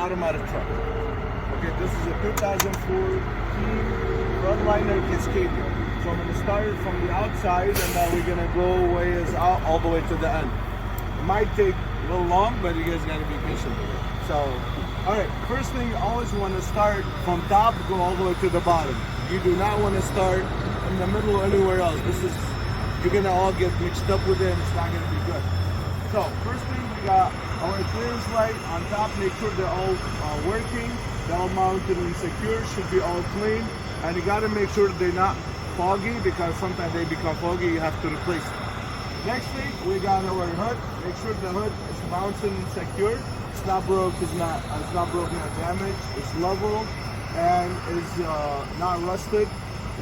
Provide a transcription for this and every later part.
automatic truck. Okay, this is a 2004 Frontliner Cascadia. So I'm going to start it from the outside, and then we're going to go all the way to the end. It might take a little long, but you guys got to be patient with it. So, all right, first thing, you always want to start from top, go all the way to the bottom. You do not want to start in the middle or anywhere else. You're going to all get mixed up with it, and it's not going to be good. So, first thing, we got our clearance light on top. Make sure they're all working, they're all mounted and secure, should be all clean. And you got to make sure they're not foggy, because sometimes they become foggy, you have to replace them. Next thing, we got our hood. Make sure the hood is mounted and secure. It's not broke, it's not broken or damaged. It's level and is not rusted.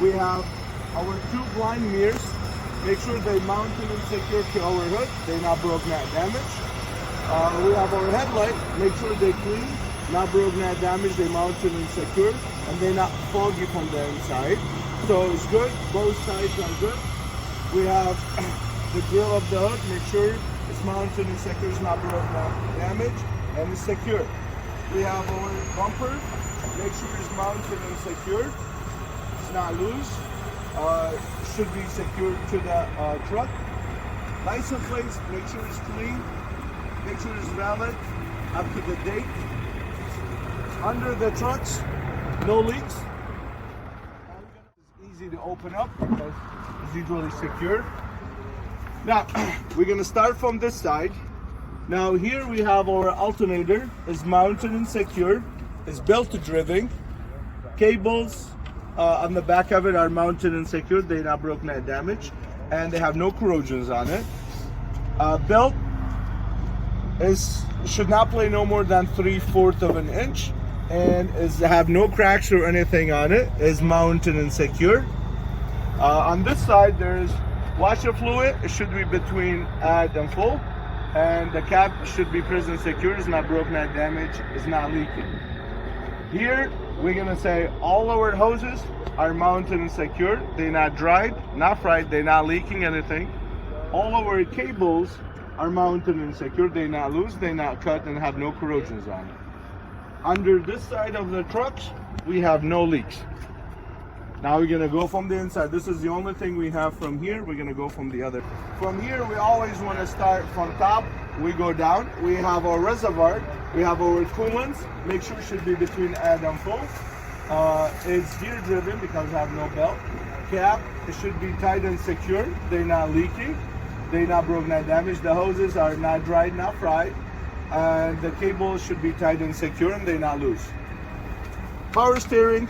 We have our two blind mirrors. Make sure they mounted and secure to our hood. They're not broken, not damaged. We have our headlight. Make sure they're clean, not broken, not damaged. They're mounted and secure, and they're not foggy from the inside. So it's good. Both sides are good. We have the grill of the hood. Make sure it's mounted and secure, it's not broken, not damaged, and it's secure. We have our bumper. Make sure it's mounted and secure. It's not loose. Should be secured to the truck. License plates, make sure it's clean, make sure it's valid, up to the date. Under the trucks, no leaks. It's easy to open up because it's usually secure. Now, we're gonna start from this side. Now here we have our alternator, is mounted and secure, is belt driven. Cables on the back of it are mounted and secured, they're not broken or damaged, and they have no corrosions on it. Belt should not play no more than 3/4 of an inch, and have no cracks or anything on it, is mounted and secure. On this side there's washer fluid. It should be between add and full, and the cap should be present secure, it's not broken or damaged, it's not leaking. Here we're gonna say all our hoses are mounted and secured, they're not dried, not fried, they're not leaking anything. All our cables are mounted and secured, they're not loose, they're not cut, and have no corrosions on it. Under this side of the trucks, we have no leaks. Now we're gonna go from the inside. This is the only thing we have from here. We're gonna go from the other. From here, we always wanna start from top. We go down. We have our reservoir. We have our coolants. Make sure it should be between add and full. It's gear driven because I have no belt. Cap, it should be tight and secure. They're not leaking. They're not broken, not damaged. The hoses are not dried, not fried. And the cables should be tight and secure, and they're not loose. Power steering,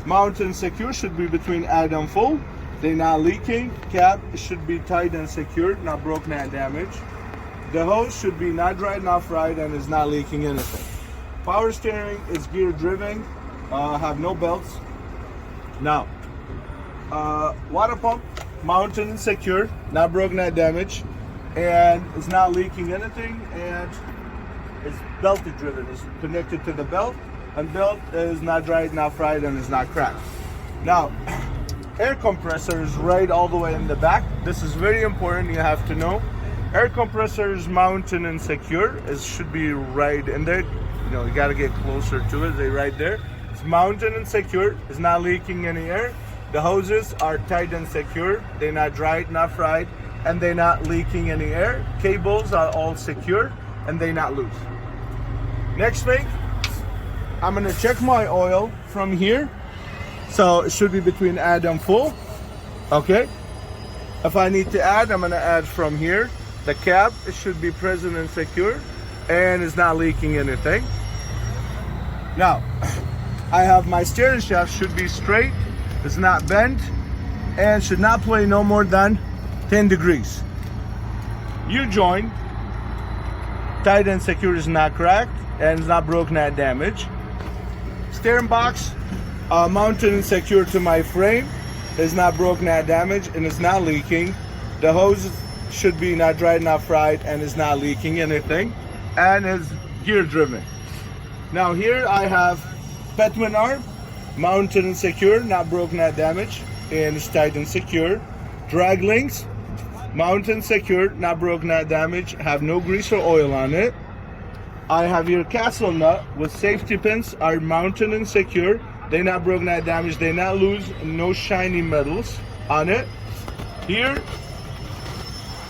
mounted and secure, should be between add and full. They're not leaking. Cap should be tight and secured, not broken and damaged. The hose should be not dried, not fried, and is not leaking anything. Power steering is gear driven, have no belts. Now, water pump, mounted and secure, not broken, not damaged, and it's not leaking anything, and it's belted driven. It's connected to the belt, and belt is not dried, not fried, and is not cracked. Now, air compressor is right all the way in the back. This is very important, you have to know. Air compressor is mounted and secure. It should be right in there. You know, you gotta get closer to it. They're right there. It's mounted and secure. It's not leaking any air. The hoses are tight and secure. They're not dried, not fried, and they're not leaking any air. Cables are all secure, and they're not loose. Next thing, I'm gonna check my oil from here. So it should be between add and full. Okay. If I need to add, I'm gonna add from here. The cap, it should be present and secure, and it's not leaking anything. Now, I have my steering shaft should be straight, it's not bent, and should not play no more than 10 degrees. U-joint, tight and secure, is not cracked, and it's not broken, not damaged. Steering box, mounted and secure to my frame, is not broken, not damaged, and it's not leaking. The hose should be not dried, not fried, and is not leaking anything, and is gear driven. Now here I have Petman arm, mounted and secure, not broken, not damaged, and it's tight and secure. Drag links, mounted and secure, not broken, not damaged, have no grease or oil on it. I have your castle nut with safety pins are mounted and secure. They're not broken, not damaged, they not loose, no shiny metals on it. Here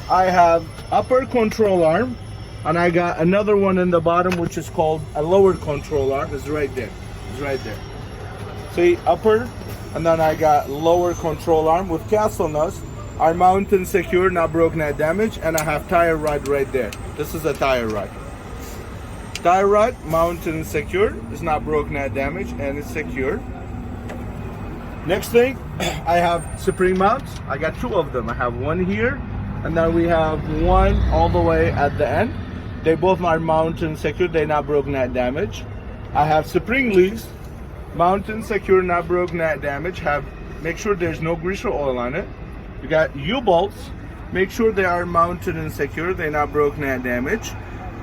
I have upper control arm, and I got another one in the bottom which is called a lower control arm. It's right there. It's right there. See, upper, and then I got lower control arm with castle nuts are mounted and secure, not broken, not damaged, and I have tire rod right there. This is a tire rod. Tire rod mounted and secure, it's not broken, not damaged, and it's secure. Next thing, I have spring mounts. I got two of them. I have one here, and then we have one all the way at the end. They both are mounted and secure, they're not broken, not damaged. I have spring leads, mounted and secure, not broken, not damaged. Make sure there's no grease or oil on it. You got U-bolts, make sure they are mounted and secure, they're not broken, not damaged.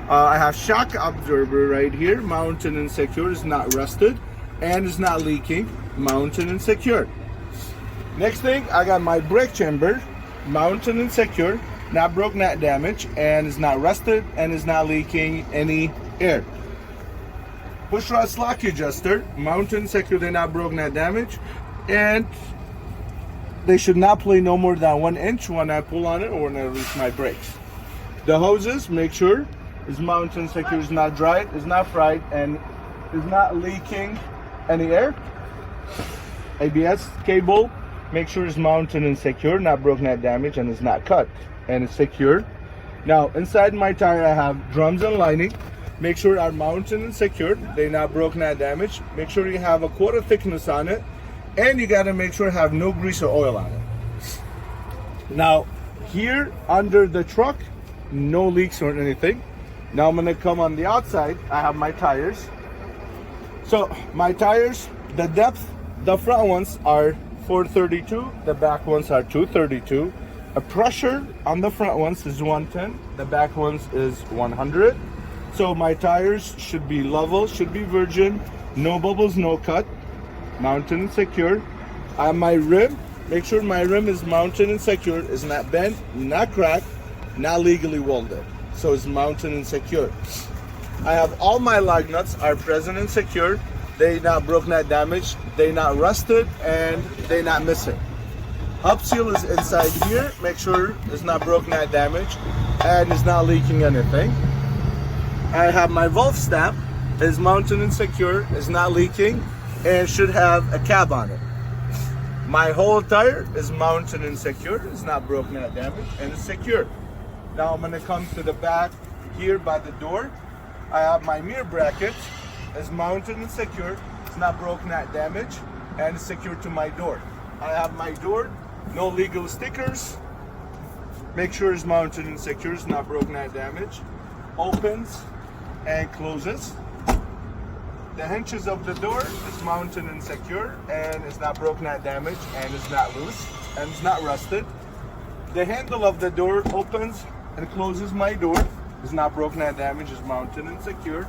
I have shock absorber right here, mounted and secure, it's not rusted, and it's not leaking, mounted and secure. Next thing, I got my brake chamber, mounted and secure, not broken, not damaged, and it's not rusted, and it's not leaking any air. Push rod slack adjuster, mounted and secure, they're not broken, not damaged, and they should not play no more than 1 inch when I pull on it or when I release my brakes. The hoses, make sure it's mounted and secure, it's not dried, it's not fried, and it's not leaking any air. ABS cable, make sure it's mounted and secure, not broken, not damaged, and it's not cut, and it's secure. Now, inside my tire, I have drums and lining. Make sure are mounted and secure, they're not broken, not damaged. Make sure you have a quarter thickness on it, and you gotta make sure have no grease or oil on it. Now, here under the truck, no leaks or anything. Now I'm gonna come on the outside. I have my tires. So my tires, the depth, the front ones are 432, the back ones are 232. A pressure on the front ones is 110, the back ones is 100. So my tires should be level, should be virgin, no bubbles, no cut, mounted and secure. I have my rim, make sure my rim is mounted and secure, is not bent, not cracked, not legally welded. So it's mounted and secure. I have all my lug nuts are present and secure. They not broken, not damaged, they not rusted, and they not missing. Hub seal is inside here. Make sure it's not broken, not damaged, and it's not leaking anything. I have my valve stamp is mounted and secure, is not leaking, and should have a cap on it. My whole tire is mounted and secure, it's not broken, not damaged, and it's secure. Now I'm gonna come to the back here by the door. I have my mirror bracket, is mounted and secure, it's not broken, not damaged, and it's secure to my door. I have my door, no legal stickers. Make sure it's mounted and secure, it's not broken, not damaged. Opens and closes. The hinges of the door is mounted and secure, and it's not broken, not damaged, and it's not loose, and it's not rusted. The handle of the door opens and closes my door. It's not broken, not damaged, it's mounted and secure.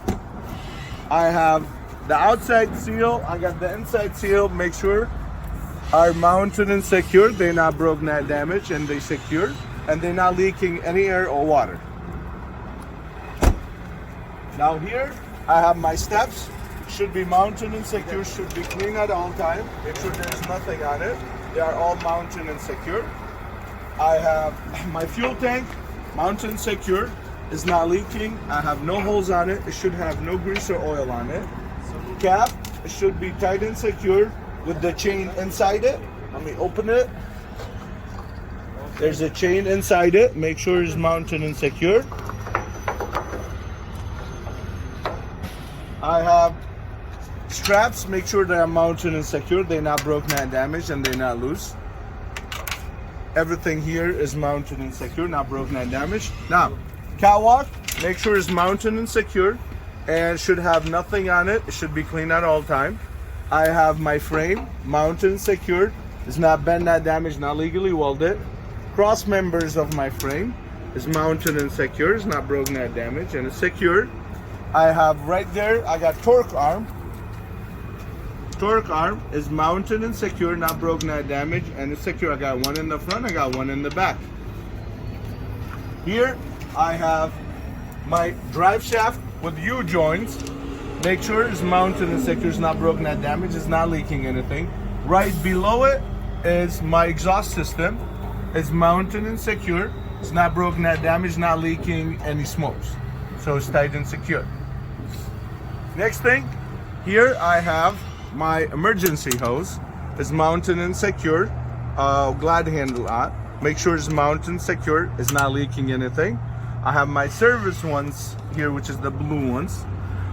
I have the outside seal, I got the inside seal. Make sure are mounted and secure, they're not broken, not damaged, and they secure, and they're not leaking any air or water. Now here I have my steps, should be mounted and secure, should be clean at all time. Make sure there's nothing on it. They are all mounted and secure. I have my fuel tank, mounted and secure, is not leaking. I have no holes on it. It should have no grease or oil on it. Cap, it should be tight and secure with the chain inside it. Let me open it. There's a chain inside it. Make sure it's mounted and secure. I have straps. Make sure they are mounted and secure. They're not broken, not damaged, and they're not loose. Everything here is mounted and secure, not broken, not damaged. Now, catwalk, make sure it's mounted and secure, and should have nothing on it. It should be clean at all time. I have my frame, mounted and secure. It's not bent, not damaged, not legally welded. Cross members of my frame is mounted and secure. It's not broken, not damaged, and it's secure. I have right there, I got torque arm. Torque arm is mounted and secure, not broken, not damaged, and it's secure. I got one in the front, I got one in the back. Here I have my drive shaft with U-joints. Make sure it's mounted and secure, it's not broken, not damaged, it's not leaking anything. Right below it is my exhaust system. It's mounted and secure, it's not broken, not damaged, not leaking any smokes. So it's tight and secure. Next thing, here I have my emergency hose. It's mounted and secure, glad handle on. Make sure it's mounted and secure, it's not leaking anything. I have my service ones here, which is the blue ones.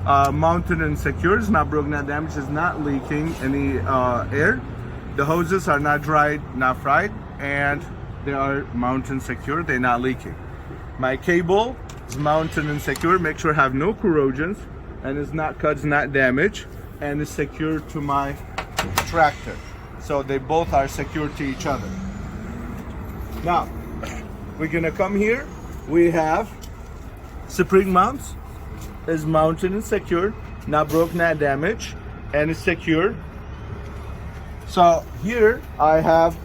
Mounted and secure, it's not broken, not damaged, it's not leaking any air. The hoses are not dried, not fried, and they are mounted and secure, they're not leaking. My cable is mounted and secure, make sure I have no corrosions, and it's not cut, it's not damaged, and it's secure to my tractor. So they both are secure to each other. Now, we're gonna come here, we have spring mounts. Is mounted and secure, not broken, not damaged, and it's secure. So here I have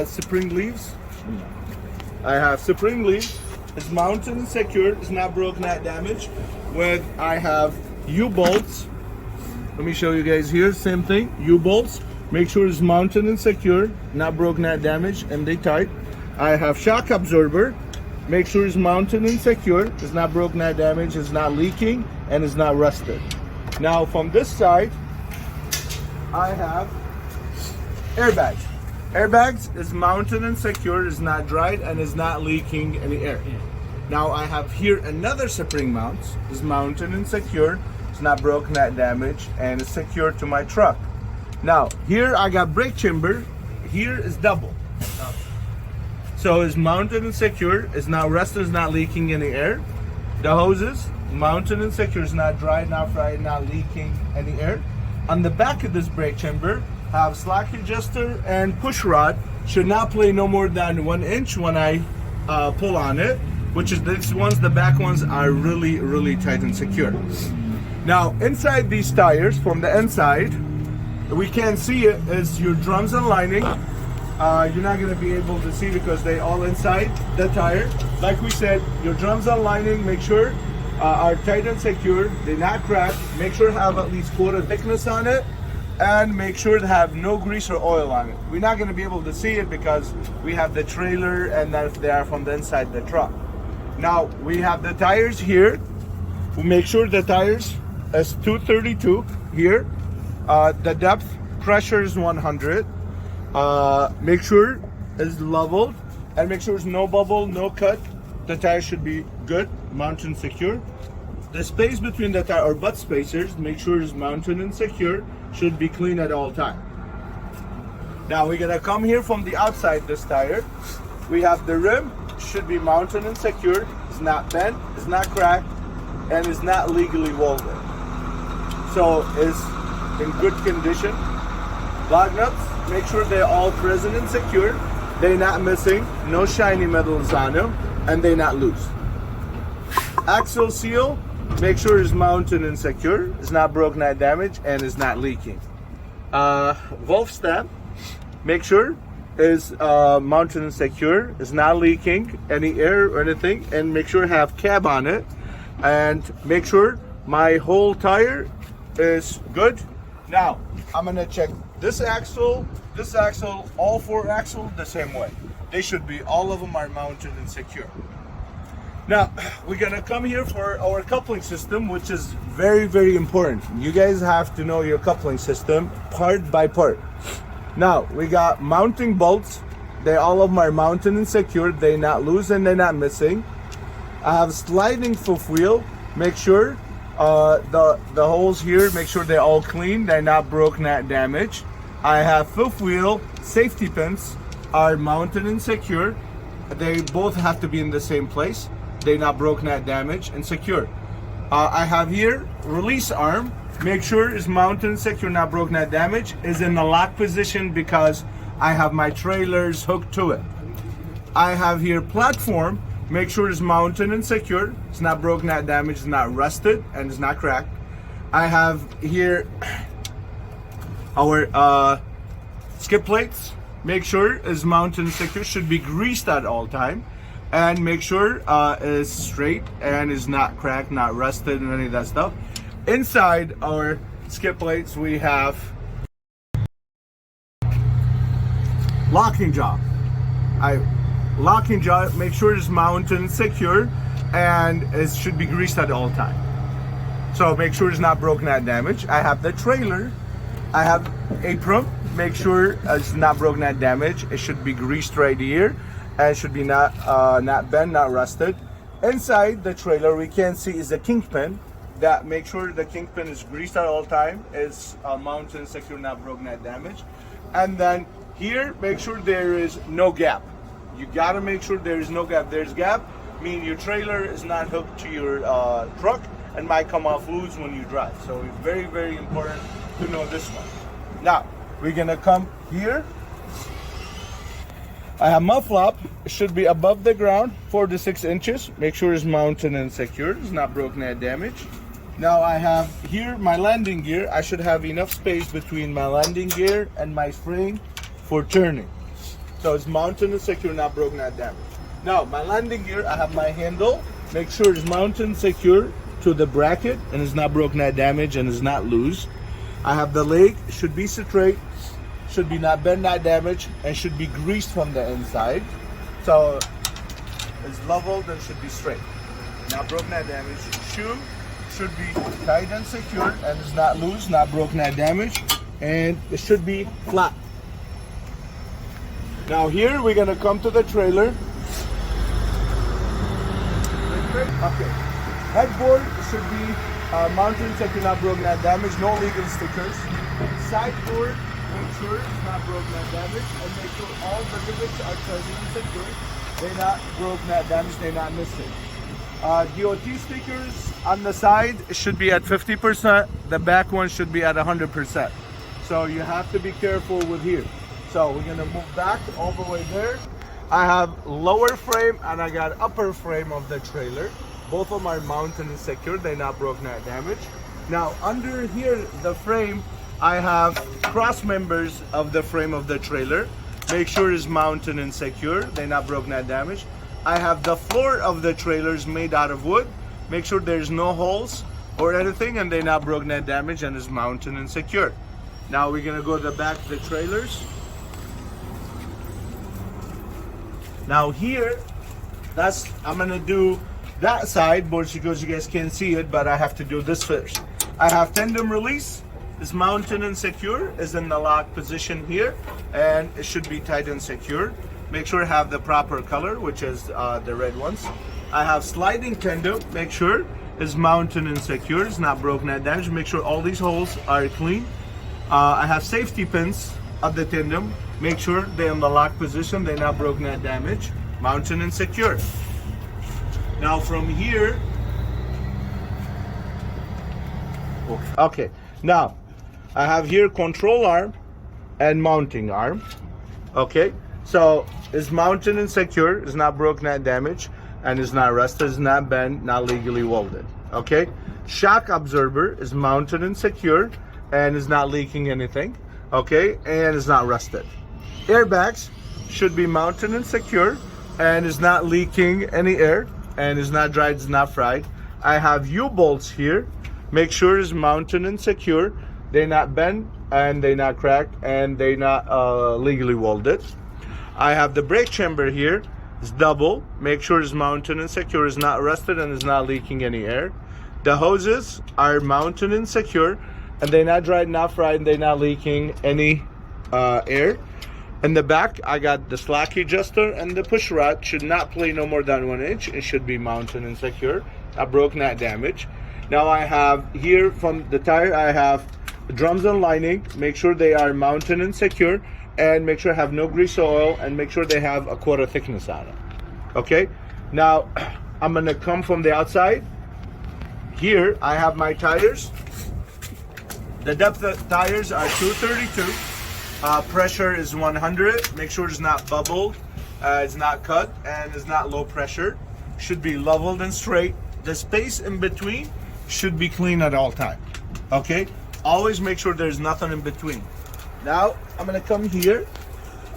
spring leaves. I have spring leaves. It's mounted and secure. It's not broken, not damaged. With I have U-bolts. Let me show you guys here. Same thing. U-bolts. Make sure it's mounted and secure, not broken, not damaged, and they tight. I have shock absorber. Make sure it's mounted and secure, it's not broken, not damaged, it's not leaking, and it's not rusted. Now from this side, I have airbags. Airbags is mounted and secure, is not dried, and is not leaking any air. Now I have here another spring mount, is mounted and secure, it's not broken, not damaged, and it's secure to my truck. Now here I got brake chamber, here is double. So it's mounted and secure, it's not rusted, it's not leaking any air. The hoses, mounted and secure, it's not dry, not fried, not leaking any air. On the back of this brake chamber, have slack adjuster and push rod. Should not play no more than 1 inch when I pull on it, which is these ones, the back ones are really, really tight and secure. Now, inside these tires, from the inside, we can't see it, is your drums and lining. You're not going to be able to see because they all inside the tire. Like we said, your drums and lining, make sure are tight and secure, they're not cracked. Make sure to have at least quarter thickness on it, and make sure to have no grease or oil on it. We're not going to be able to see it because we have the trailer and that they are from the inside the truck. Now we have the tires here. We make sure the tires is 232 here. The depth pressure is 100. Make sure it's leveled, and make sure there's no bubble, no cut. The tire should be good, mounted and secure. The space between the tire or butt spacers, make sure it's mounted and secure, should be clean at all time. Now we're gonna come here from the outside this tire. We have the rim, should be mounted and secure. It's not bent, it's not cracked, and it's not legally welded. So it's in good condition. Lug nuts, make sure they're all present and secure. They're not missing, no shiny metals on them, and they're not loose. Axle seal, make sure it's mounted and secure. It's not broken, not damaged, and it's not leaking. Valve stem, make sure is mounted and secure. It's not leaking any air or anything, and make sure to have cab on it. And make sure my whole tire is good. Now I'm gonna check this axle, all 4 axles the same way. They should be, all of them are mounted and secure. Now we're gonna come here for our coupling system, which is very, very important. You guys have to know your coupling system part by part. Now we got mounting bolts. They all of them are mounted and secured. They're not loose and they're not missing. I have sliding fifth wheel. Make sure the holes here, make sure they're all clean. They're not broken, not damaged. I have fifth wheel safety pins are mounted and secure. They both have to be in the same place. They're not broken, not damaged, and secure. I have here release arm. Make sure it's mounted and secure, not broken, not damaged. Is in the lock position because I have my trailers hooked to it. I have here platform. Make sure it's mounted and secure. It's not broken, not damaged, it's not rusted, and it's not cracked. I have here our skid plates. Make sure it's mounted and secure. Should be greased at all time. and make sure it's straight and is not cracked, not rusted, and any of that stuff. Inside our skid plates, we have locking jaw. Locking jaw, make sure it's mounted and secure, and it should be greased at all time. So make sure it's not broken or damaged. I have the trailer. I have apron. Make sure it's not broken or damaged. It should be greased right here, and it should be not bent, not rusted. Inside the trailer, we can see is the kingpin. That make sure the kingpin is greased at all time. Is mounted and secure, not broken or damaged. And then here, make sure there is no gap. You gotta make sure there is no gap. There's gap, mean your trailer is not hooked to your truck and might come off loose when you drive. So it's very, very important to know this one. Now, we're gonna come here. I have my flap. It should be above the ground, 4 to 6 inches. Make sure it's mounted and secured. It's not broken or damaged. Now I have here my landing gear. I should have enough space between my landing gear and my spring for turning. So it's mounted and secure, not broken or damaged. Now my landing gear, I have my handle. Make sure it's mounted and secure to the bracket and it's not broken or damaged and is not loose. I have the leg, should be straight, should be not bent, not damaged, and should be greased from the inside. So it's leveled and should be straight, not broken or damaged. Shoe should be tight and secure and is not loose, not broken or damaged, and it should be flat. Now here we're gonna come to the trailer. Okay, headboard should be mounted and secure, not broken or damaged, no legal stickers. Sideboard, make sure it's not broken or damaged, and make sure all the rivets are present and secure. They're not broken or damaged, they're not missing. DOT stickers on the side should be at 50%. The back one should be at 100%. So you have to be careful with here. So we're gonna move back all the way there. I have lower frame and I got upper frame of the trailer. Both of them are mounted and secure. They're not broken or damaged. Now under here, the frame, I have cross members of the frame of the trailer. Make sure it's mounted and secure. They're not broken or damaged. I have the floor of the trailers made out of wood. Make sure there's no holes or anything and they're not broken or damaged and is mounted and secure. Now we're gonna go to the back of the trailers. Now here, I'm gonna do that side because you guys can't see it, but I have to do this first. I have tandem release. It's mounted and secure, is in the lock position here, and it should be tight and secure. Make sure I have the proper color, which is the red ones. I have sliding tandem. Make sure it's mounted and secure. It's not broken or damaged. Make sure all these holes are clean. I have safety pins of the tandem. Make sure they're in the lock position. They're not broken or damaged. Mounted and secure. Now from here, okay. Now I have here control arm and mounting arm. Okay. So it's mounted and secure, it's not broken or damaged, and it's not rusted, it's not bent, not legally welded. Okay? Shock absorber is mounted and secure and is not leaking anything. Okay? And it's not rusted. Airbags should be mounted and secure and is not leaking any air and is not dried, it's not fried. I have U-bolts here. Make sure it's mounted and secure. They're not bent and they're not cracked and they're not legally welded. I have the brake chamber here. It's double. Make sure it's mounted and secure. It's not rusted and it's not leaking any air. The hoses are mounted and secure, and they're not dried, not fried, and they're not leaking any air. In the back, I got the slack adjuster and the push rod. Should not play no more than 1 inch. It should be mounted and secure. Not broken, not damaged. Now I have here from the tire, I have drums and lining. Make sure they are mounted and secure. And make sure I have no grease or oil, and make sure they have a 1/4 thickness on it. Okay, now I'm gonna come from the outside. Here I have my tires. The depth of tires are 232. Pressure is 100. Make sure it's not bubbled, it's not cut, and it's not low pressure. Should be leveled and straight. The space in between should be clean at all time. Okay, always make sure there's nothing in between. Now I'm gonna come here.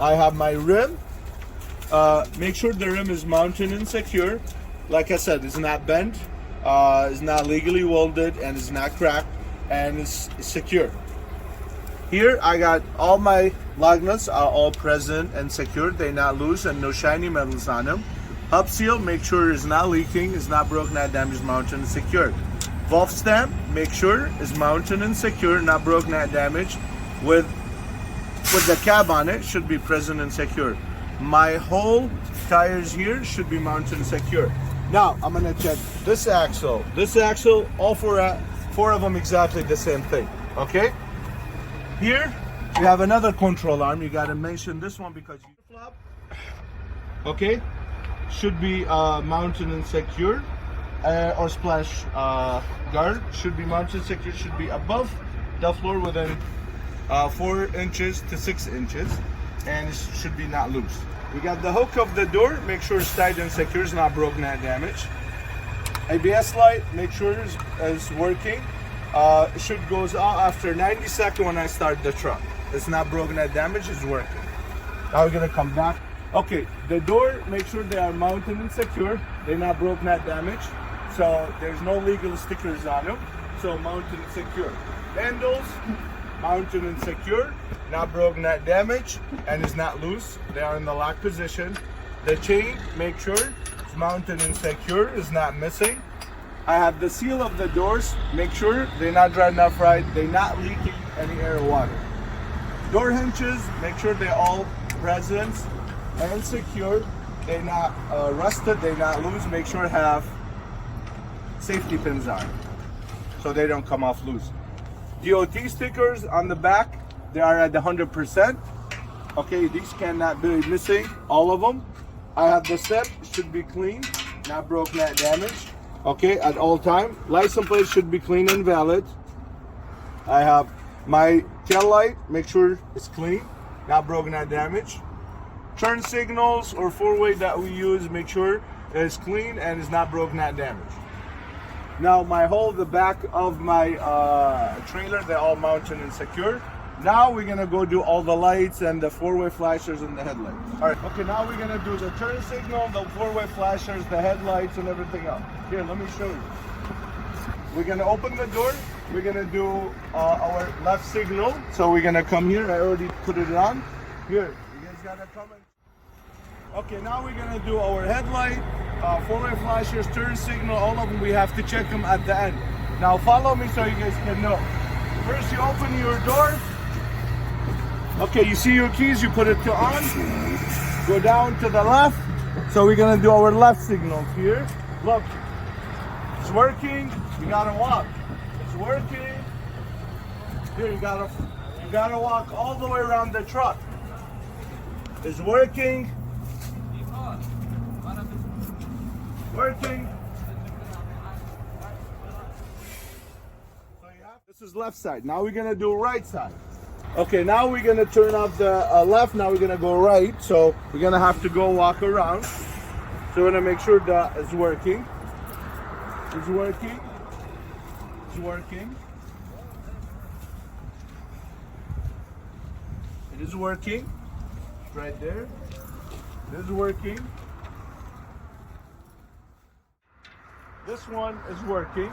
I have my rim. Make sure the rim is mounted and secure. Like I said, it's not bent, it's not legally welded, and it's not cracked, and it's secure. Here I got all my lug nuts are all present and secured. They're not loose and no shiny metals on them. Hub seal, make sure it's not leaking, it's not broken, not damaged, mounted and secured. Valve stamp, make sure it's mounted and secure, not broken, not damaged. With the cab on it, should be present and secure. My whole tires here should be mounted and secure. Now I'm gonna check this axle. This axle, all four of them exactly the same thing. Okay. Here you have another control arm. You gotta mention this one because you flop. Okay, should be mounted and secure, or splash guard should be mounted and secure. Should be above the floor within 4 inches to 6 inches, and it should be not loose. We got the hook of the door. Make sure it's tight and secure. It's not broken, not damaged. ABS light. Make sure it's working. It should goes off after 90 seconds when I start the truck. It's not broken, not damaged, it's working. Now we're gonna come back. Okay, the door, make sure they are mounted and secure. They're not broken, not damaged. So there's no legal stickers on them. So mounted and secure. Handles, mounted and secure, not broken, not damaged, and it's not loose. They are in the lock position. The chain, make sure it's mounted and secure, it's not missing. I have the seal of the doors. Make sure they're not dry enough right. They're not leaking any air or water. Door hinges, make sure they're all present and secure. They're not rusted, they're not loose. Make sure have safety pins on so they don't come off loose. DOT stickers on the back, they are at 100%. Okay, these cannot be missing, all of them. I have the step, should be clean, not broken, not damaged. Okay, at all time. License plate should be clean and valid. I have my tail light, make sure it's clean, not broken, not damaged. Turn signals or four-way that we use, make sure it's clean and it's not broken, not damaged. Now the back of my trailer, they're all mounted and secure. Now we're gonna go do all the lights and the four-way flashers and the headlights. All right, okay, now we're gonna do the turn signal, the four-way flashers, the headlights, and everything else. Here, let me show you. We're gonna open the door. We're gonna do our left signal. So we're gonna come here. I already put it on. Here, you guys gotta come in. Okay, now we're gonna do our headlight, four-way flashers, turn signal, all of them. We have to check them at the end. Now follow me so you guys can know. First, you open your door. Okay, you see your keys, you put it to on, go down to the left. So we're gonna do our left signals here. Look, it's working, you gotta walk. It's working. Here, you gotta walk all the way around the truck. It's working. Working. This is left side. Now we're gonna do right side. Okay, now we're gonna turn off the left. Now we're gonna go right. So we're gonna have to go walk around. So we're gonna make sure that it's working. It's working. It's working. It is working. Right there. It is working. This one is working.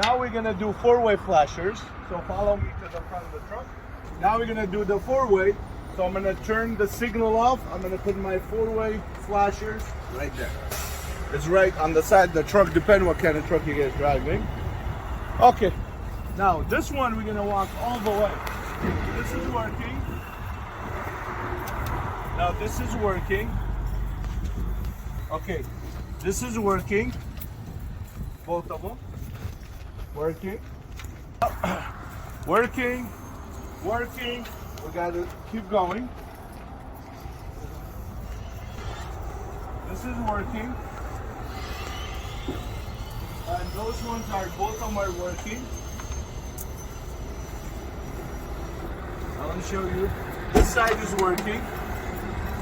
Now we're gonna do four-way flashers. So follow me to the front of the truck. Now we're gonna do the four-way. So I'm gonna turn the signal off. I'm gonna put my four-way flashers right there. It's right on the side of the truck, depending what kind of truck you guys driving. Okay. Now this one we're gonna walk all the way. This is working. Now this is working. Okay. This is working. Both of them. Working. Working. Working. We gotta keep going. This is working. And those ones are, both of them are working. I want to show you. This side is working.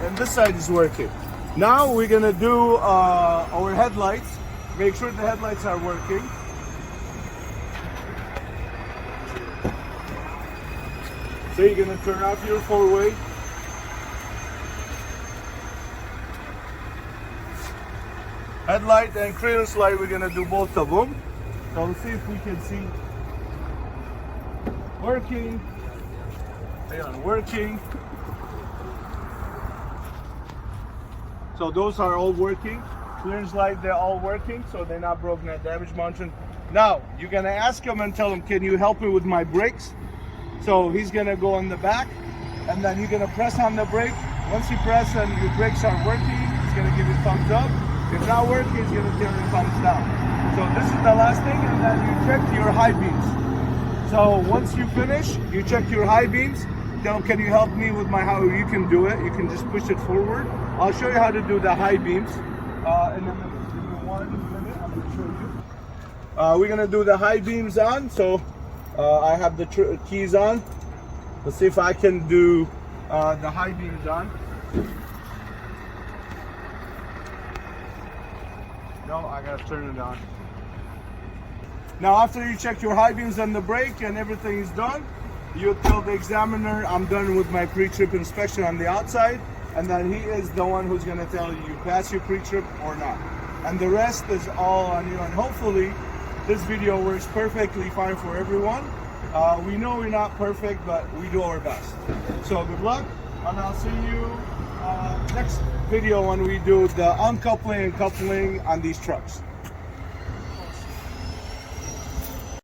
And this side is working. Now we're gonna do our headlights. Make sure the headlights are working. So you're gonna turn off your four-way. Headlight and clearance light, we're gonna do both of them. So let's see if we can see. Working. Hang on, working. So those are all working. Clearance light, they're all working, so they're not broken at damage mountain. Now, you're gonna ask him and tell him, can you help me with my brakes? So he's gonna go on the back, and then you're gonna press on the brake. Once you press and your brakes are working, he's gonna give you thumbs up. If not working, he's gonna give you thumbs down. So this is the last thing, and then you check your high beams. So once you finish, you check your high beams. Tell him, can you help me with my how you can do it? You can just push it forward. I'll show you how to do the high beams. In a minute. Give me 1 minute, I'm gonna show you. We're gonna do the high beams on. So I have the keys on. Let's see if I can do the high beams on. No, I gotta turn it on. Now after you check your high beams on the brake and everything is done, you tell the examiner, I'm done with my pre-trip inspection on the outside, and then he is the one who's gonna tell you pass your pre-trip or not. And the rest is all on you, and hopefully this video works perfectly fine for everyone. We know we're not perfect, but we do our best. So good luck, and I'll see you next video when we do the uncoupling and coupling on these trucks.